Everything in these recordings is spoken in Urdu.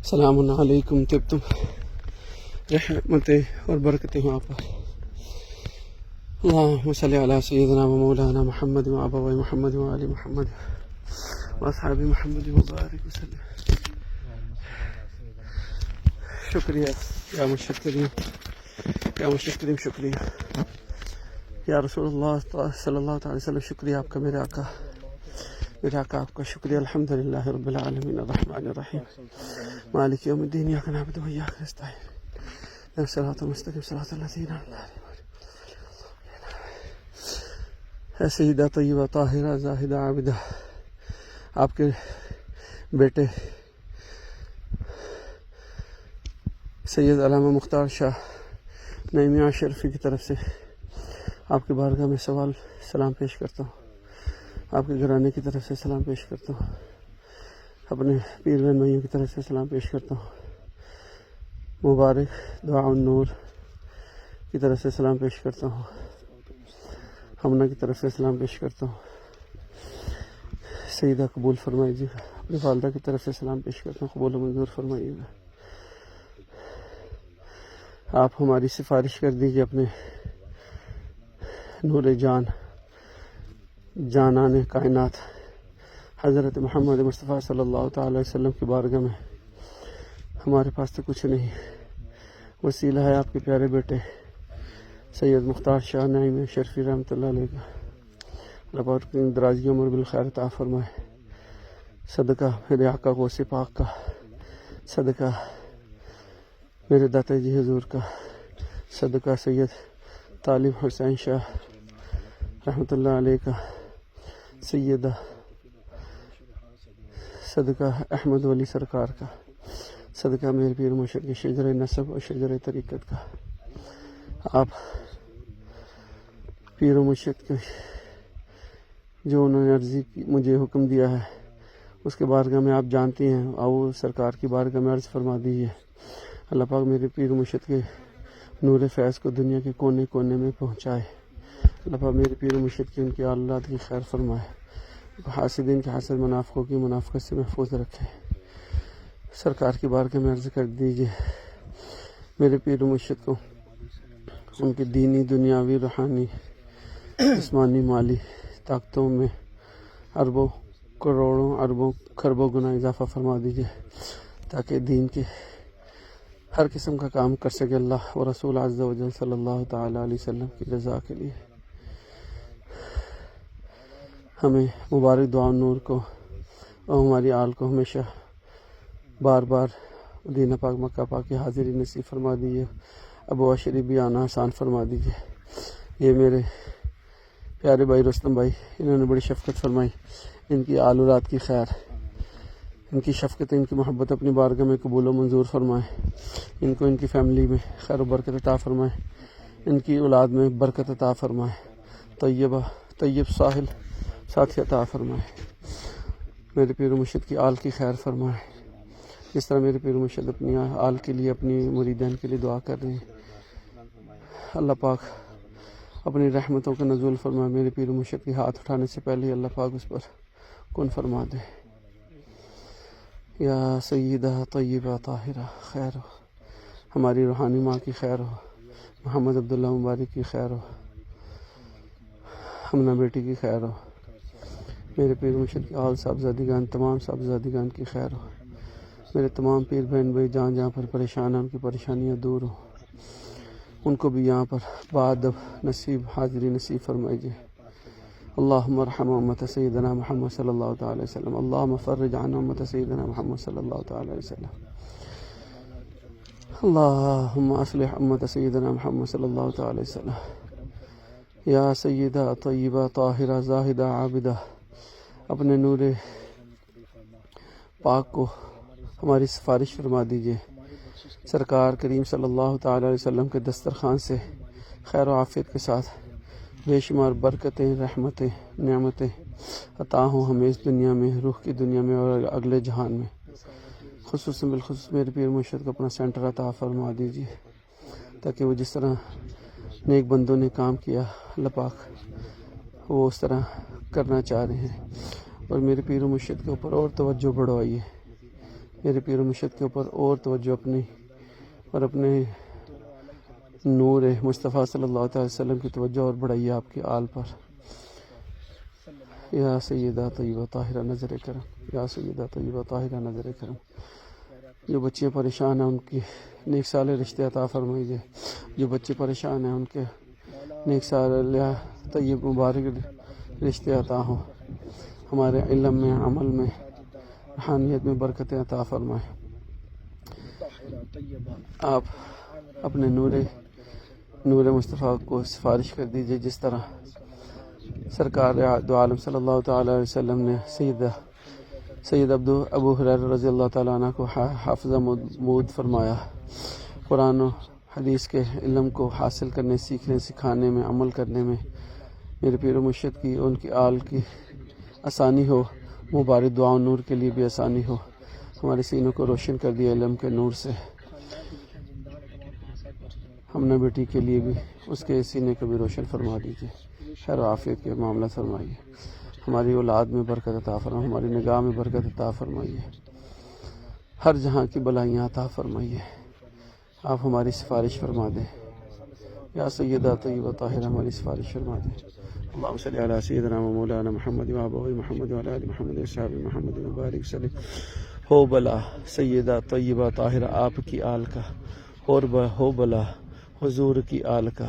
السلام علیکم طبتم، رحمتیں اور برکتیں ہوں آپ پر۔ اللہم صلی علی سیدنا و مولانا محمد و ابوی محمد و آل محمد و اصحاب محمد مبارک وسلم۔ شکریہ یا مرشد کریم، یا مرشد کریم، شکریہ یا رسول اللہ صلی اللہ تعالی وسلم، شکریہ آپ کا میرے آقا، میرے آقا آپ کا شکریہ۔ الحمدللہ رب العالمین الرحمن الرحیم مالک یوم الدین، ایاک نعبد و ایاک نستعین، اہدنا الصراط المستقیم صراط الذین انعمت علیہم۔ اے سیدہ طیبہ طاہرہ زاہدہ عابدہ، آپ کے بیٹے سید علامہ مختار شاہ نعیمیہ شرفی کی طرف سے آپ کے بارگاہ میں سلام پیش کرتا ہوں، آپ کے گھرانے کی طرف سے سلام پیش کرتا ہوں، اپنے پیر بہن بھائیوں کی طرف سے سلام پیش کرتا ہوں، مبارک دعا النور کی طرف سے سلام پیش کرتا ہوں، ہمنا کی طرف سے سلام پیش کرتا ہوں۔ سیدہ قبول فرمائیے گا، اپنی والدہ کی طرف سے سلام پیش کرتا ہوں، قبول و منظور فرمائیے گا۔ آپ ہماری سفارش کر دیجیے اپنے نور جانان کائنات حضرت محمد مصطفیٰ صلی اللہ تعالی وسلم کی بارگاہ میں۔ ہمارے پاس تو کچھ نہیں، وسیلہ ہے آپ کے پیارے بیٹے سید مختار شاہ نعیمیہ شرفی رحمۃ اللہ علیہ کا۔ اللہ پاک کی درازی عمر بالخیر عطا فرمائے، صدقہ میرے آقا غوث پاک کا، صدقہ میرے داتا جی حضور کا، صدقہ سید طالب حسین شاہ رحمۃ اللہ علیہ کا، سیدہ صدقہ احمد ولی سرکار کا، صدقہ میرے پیر مرشد کی شجرہ نسب اور شجرہ طریقت کا۔ آپ پیر و مرشد کے جو انہوں نے عرضی کی، مجھے حکم دیا ہے، اس کے بارگاہ میں آپ جانتے ہیں، آؤ سرکار کی بارگاہ میں عرض فرما دیجیے۔ اللہ پاک میرے پیر مرشد کے نور فیض کو دنیا کے کونے کونے میں پہنچائے۔ اللہ پاک میرے پیر مرشد کی ان کی اولاد کی خیر فرمائے، حاسدین کے حسد، منافقوں کی منافقت سے محفوظ رکھے۔ سرکار کی بارگاہ میں عرض کر دیجیے میرے پیر مرشد کو ان کی دینی، دنیاوی، روحانی، جسمانی، مالی طاقتوں میں اربوں کروڑوں، اربوں کھربوں گنا اضافہ فرما دیجیے، تاکہ دین کے ہر قسم کا کام کر سکے اللہ و رسول عز و جل صلی اللہ تعالی علیہ وسلم کی رضا کے لیے۔ ہمیں مبارک دعا نور کو اور ہماری آل کو ہمیشہ بار بار مدینہ پاک مکہ پاک کی حاضری نصیب فرما دیجیے، ابوا شریف بھی آنا آسان فرما دیجیے۔ یہ میرے پیارے بھائی رستم بھائی، انہوں نے بڑی شفقت فرمائی، ان کی آل اولاد کی خیر، ان کی شفقت، ان کی محبت اپنی بارگاہ میں قبول و منظور فرمائے، ان کو ان کی فیملی میں خیر و برکت عطا فرمائے، ان کی اولاد میں برکت عطا فرمائے، طیب ساحل ساتھی عطا فرمائے، میرے پیر مرشد کی آل کی خیر فرمائے، جس طرح میرے پیر مرشد اپنی آل کے لیے، اپنی مریدین کے لیے دعا کر رہے ہیں۔ اللہ پاک اپنی رحمتوں کا نزول فرمائے، میرے پیر مرشد کے ہاتھ اٹھانے سے پہلے ہی اللہ پاک اس پر کن فرما دے۔ یا سیدہ طیبہ طاہرہ، خیر ہو، ہماری روحانی ماں کی خیر ہو، محمد عبداللہ مبارک کی خیر ہو، ہمنا بیٹی کی خیر ہو، میرے پیر مرشد کی آل صاحبزادگان، تمام صاحبزادگان کی خیر ہو، میرے تمام پیر بہن بھائی جہاں جہاں پر پریشان ہیں ان کی پریشانیاں دور ہوں، ان کو بھی یہاں پر بادب نصیب حاضری نصیب فرمائیے۔ اللہم ارحم امت سیدنا محمد صلی اللہ تعالی وسلم، اللہم فرج عن امت سیدنا محمد صلی اللہ تعالی وسلم، اللہم اصلح امت سیدنا محمد صلی اللہ تعالی وسلم۔ یا سیدہ طیبہ طاہرہ زاہدہ عابدہ، اپنے نور پاک کو ہماری سفارش فرما دیجیے، سرکار کریم صلی اللہ تعالی علیہ وسلم کے دسترخوان سے خیر و عافیت کے ساتھ بے شمار برکتیں، رحمتیں، نعمتیں عطا ہوں ہمیں اس دنیا میں، روح کی دنیا میں اور اگلے جہان میں۔ خصوصاً بالخصوص میرے پیر مرشد کو اپنا سینٹر عطا فرما دیجیے، تاکہ وہ جس طرح نیک بندوں نے کام کیا، اللہ پاک وہ اس طرح کرنا چاہ رہے ہیں، اور میرے پیر مرشد کے اوپر اور توجہ بڑھوائیے، میرے پیر و مرشد کے اوپر اور توجہ اپنی اور اپنے نور مصطفیٰ صلی اللہ علیہ وسلم کی توجہ اور بڑھائیے آپ کے آل پر۔ یا سیدہ طیبہ طاہرہ نظر کرم، یا سیدہ طیبہ طاہرہ نظر کرم۔ جو بچے پریشان ہیں ان کی نیک صالح رشتے عطا فرمائیے، جو بچے پریشان ہیں ان کے نیک صالح طیب مبارک رشتے عطا ہوں، ہمارے علم میں، عمل میں، روحانیت میں برکتیں عطا فرمائیں۔ آپ اپنے نور مصطفیٰ کو سفارش کر دیجئے، جس طرح سرکار دو عالم صلی اللہ تعالیٰ علیہ وسلم نے سید ابو ہریرہ رضی اللہ تعالیٰ عنہ کو حافظہ مود فرمایا۔ قرآن و حدیث کے علم کو حاصل کرنے، سیکھنے، سکھانے میں، عمل کرنے میں میرے پیر و مرشد کی، ان کی آل کی آسانی ہو، مبارک دعا و نور کے لیے بھی آسانی ہو۔ ہمارے سینوں کو روشن کر دیا علم کے نور سے۔ ہمنا بیٹی کے لیے بھی اس کے سینے کو بھی روشن فرما دیجیے، خیر و عافیت کے معاملہ فرمائیے۔ ہماری اولاد میں برکت عطا فرمائیے، ہماری نگاہ میں برکت عطا فرمائیے، ہر جہاں کی بلائیاں عطا فرمائیے۔ آپ ہماری سفارش فرما دیں، یا سیدہ طیبہ طاہرہ ہماری سفارش فرما دیں۔ اللہم صلی علی سیدنا و مولانا محمد و آباء محمد و علی آل محمد و اصحاب محمد و بارک وسلم۔ ہو بلا سیدہ طیبہ طاہرہ آپ کی آل کا، اور ہو بلا حضور کی آل کا،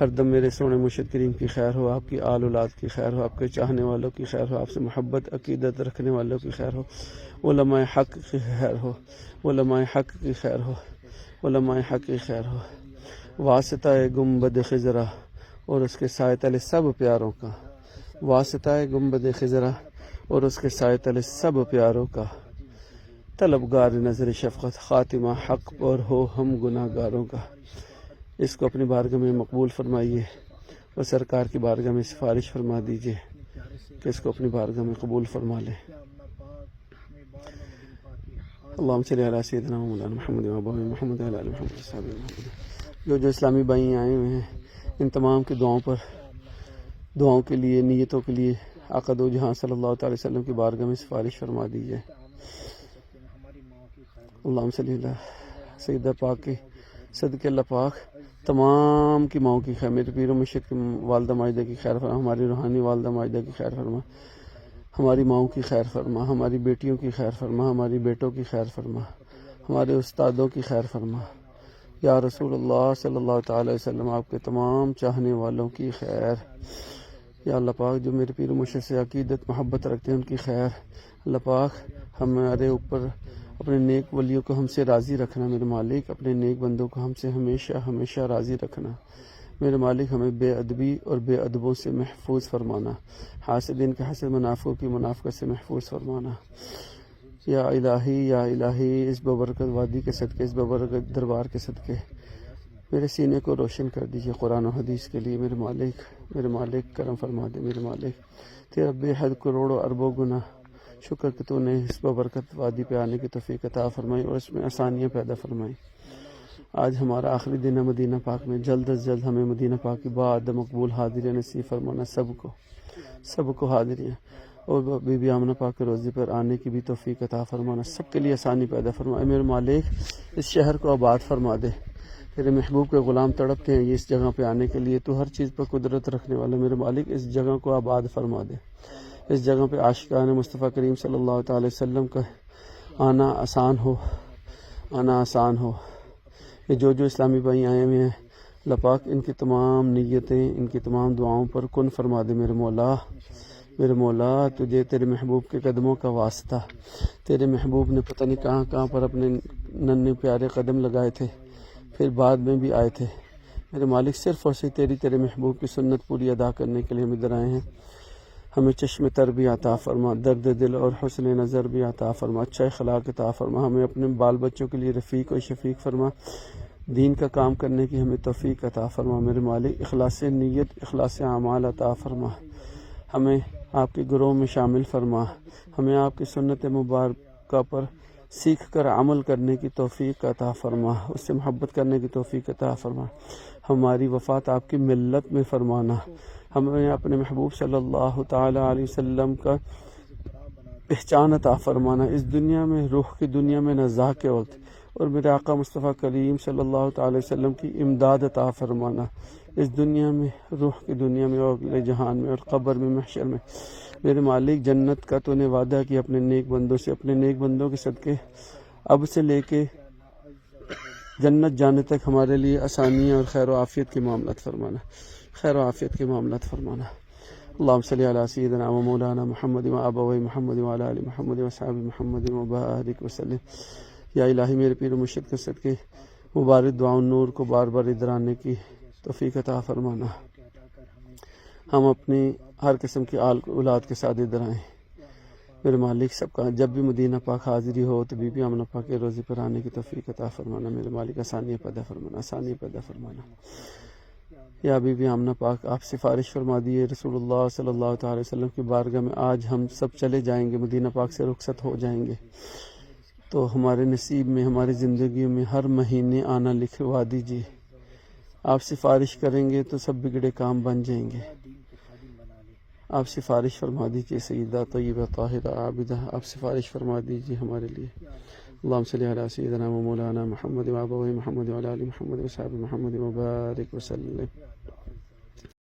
ہر دم میرے سونے مرشد کریم کی خیر ہو، آپ کی آل اولاد کی خیر ہو، آپ کے چاہنے والوں کی خیر ہو، آپ سے محبت عقیدت رکھنے والوں کی خیر ہو، علماء حق کی خیر ہو، علماء حق کی خیر ہو، علماء حق کی خیر ہو۔ واسطہ گنبد خضرا اور اس کے سائے تلے سب پیاروں کا، واسطہ گنبد خضرا اور اس کے سائے تلے سب پیاروں کا، طلبگار نظر شفقت خاتمہ حق پر ہو ہم گناہ گاروں کا۔ اس کو اپنی بارگاہ میں مقبول فرمائیے اور سرکار کی بارگاہ میں سفارش فرما دیجیے کہ اس کو اپنی بارگاہ میں قبول فرما لیں۔ اللہم صلی علی سیدنا و مولانا محمد و آباء محمد و علی آل محمد و صحابہ محمد۔ جو اسلامی بھائی آئے ہوئے ہیں، ان تمام کی دعاؤں کے لیے، نیتوں کے لیے آقا دو جہاں صلی اللہ تعالی وسلم کی بارگاہ میں سفارش فرما دیجیے۔ اللہم صلی علی سیدہ پاک کی صدقے اللہ پاک تمام کی ماؤں کی خیر، میرے پیر و مرشد کی والدہ ماجدہ کی خیر فرما، ہماری روحانی والدہ ماجدہ کی خیر فرما، ہماری ماؤں کی خیر فرما، ہماری بیٹیوں کی خیر فرما، ہماری بیٹوں کی خیر فرما، ہمارے استادوں کی خیر فرما۔ یا رسول اللہ صلی اللہ تعالی وسلم آپ کے تمام چاہنے والوں کی خیر۔ یا اللہ پاک جو میرے پیر و مرشد سے عقیدت محبت رکھتے ہیں ان کی خیر۔ اللہ پاک ہمارے اوپر اپنے نیک ولیوں کو ہم سے راضی رکھنا میرے مالک، اپنے نیک بندوں کو ہم سے ہمیشہ ہمیشہ راضی رکھنا میرے مالک، ہمیں بے ادبی اور بے ادبوں سے محفوظ فرمانا، حاسدین کے حسد، منافقوں کی منافقت سے محفوظ فرمانا۔ یا الہی اس ببرکت وادی کے صدقے، اس ببرکت دربار کے صدقے میرے سینے کو روشن کر دیجیے قرآن و حدیث کے لیے۔ میرے مالک کرم فرما دے میرے مالک، تیرا بے حد کروڑوں اربوں گنا شکر کہ تو نے اس ببرکت وادی پہ آنے کی توفیق عطا فرمائی اور اس میں آسانیاں پیدا فرمائی۔ آج ہمارا آخری دن ہے مدینہ پاک میں، جلد از جلد ہمیں مدینہ پاک کی بعد مقبول حاضری نصیب فرمانا، سب کو حاضریاں، اور بی بی آمنہ پاک کے روزے پر آنے کی بھی توفیق عطا فرمانا، سب کے لیے آسانی پیدا فرمائے۔ میرے مالک اس شہر کو آباد فرما دے، تیرے محبوب کے غلام تڑپتے ہیں یہ اس جگہ پہ آنے کے لیے، تو ہر چیز پر قدرت رکھنے والا میرے مالک اس جگہ کو آباد فرما دے، اس جگہ پہ عاشقان مصطفیٰ کریم صلی اللہ تعالی وسلم کا آنا آسان ہو۔ یہ جو اسلامی بھائی آئے ہوئے ہیں اللہ پاک ان کی تمام نیتیں، ان کی تمام دعاؤں پر کن فرما دے میرے مولا تجھے تیرے محبوب کے قدموں کا واسطہ، تیرے محبوب نے پتہ نہیں کہاں پر اپنے ننھے پیارے قدم لگائے تھے، پھر بعد میں بھی آئے تھے میرے مالک، صرف اور صرف تیرے محبوب کی سنت پوری ادا کرنے کے لیے ہم ادھر آئے ہیں۔ ہمیں چشم تر بھی عطا فرما، درد دل اور حسن نظر بھی عطا فرما، اچھا اخلاق عطا فرما، ہمیں اپنے بال بچوں کے لیے رفیق اور شفیق فرما، دین کا کام کرنے کی ہمیں توفیق عطا فرما میرے مالک، اخلاص نیت اخلاص اعمال عطا فرما، ہمیں آپ کے گروہ میں شامل فرما، ہمیں آپ کی سنت مبارکہ پر سیکھ کر عمل کرنے کی توفیق عطا فرما، اس سے محبت کرنے کی توفیق عطا فرما، ہماری وفات آپ کی ملت میں فرمانا، ہمیں اپنے محبوب صلی اللہ تعالی علیہ وسلم کا پہچان عطا فرمانا، اس دنیا میں روح کی دنیا میں نزاع کے وقت، اور میرے آقا مصطفیٰ کریم صلی اللہ تعالی وسلم کی امداد عطا فرمانا، اس دنیا میں روح کی دنیا میں اور اگلے جہان میں اور قبر میں محشر میں۔ میرے مالک، جنت کا تو نے وعدہ کیا اپنے نیک بندوں سے، اپنے نیک بندوں کے صدقے اب سے لے کے جنت جانے تک ہمارے لیے آسانیاں اور خیر و عافیت کے معاملات فرمانا، خیر و عافیت کے معاملات فرمانا۔ اللہم صلی علی سیدنا و مولانا محمد و ابوی محمد و علی آل محمد و اصحاب محمد و بارک وسلم۔ یا الہی، میرے پیر و مرشد کے صدقے مبارک دعا نور کو بار بار ادھر آنے کی توفیق عطا فرمانا۔ ہم اپنی ہر قسم کی اولاد کے ساتھ ادھر آئیں میرے مالک، سب کا جب بھی مدینہ پاک حاضری ہو تو بی بی آمنہ پاک کے روزے پر آنے کی توفیق عطا فرمانا میرے مالک، آسانی پیدا فرمانا، آسانی پیدا فرمانا۔ یا بی بی آمنہ پاک، آپ سفارش فرما دیے رسول اللہ صلی اللہ تعالی وسلم کی بارگاہ میں، آج ہم سب چلے جائیں گے، مدینہ پاک سے رخصت ہو جائیں گے، تو ہمارے نصیب میں، ہماری زندگیوں میں ہر مہینے آنا لکھوا دیجیے۔ آپ سفارش کریں گے تو سب بگڑے کام بن جائیں گے۔ آپ سفارش فرما دیجیے سیدہ طیبہ طاہرہ عابدہ، آپ سفارش فرما دیجیے ہمارے لیے۔ اللہم صلی علی سیدنا و مولانا محمد و ابوی محمد و علی آل محمد و صحابہ محمد و بارک وسلم۔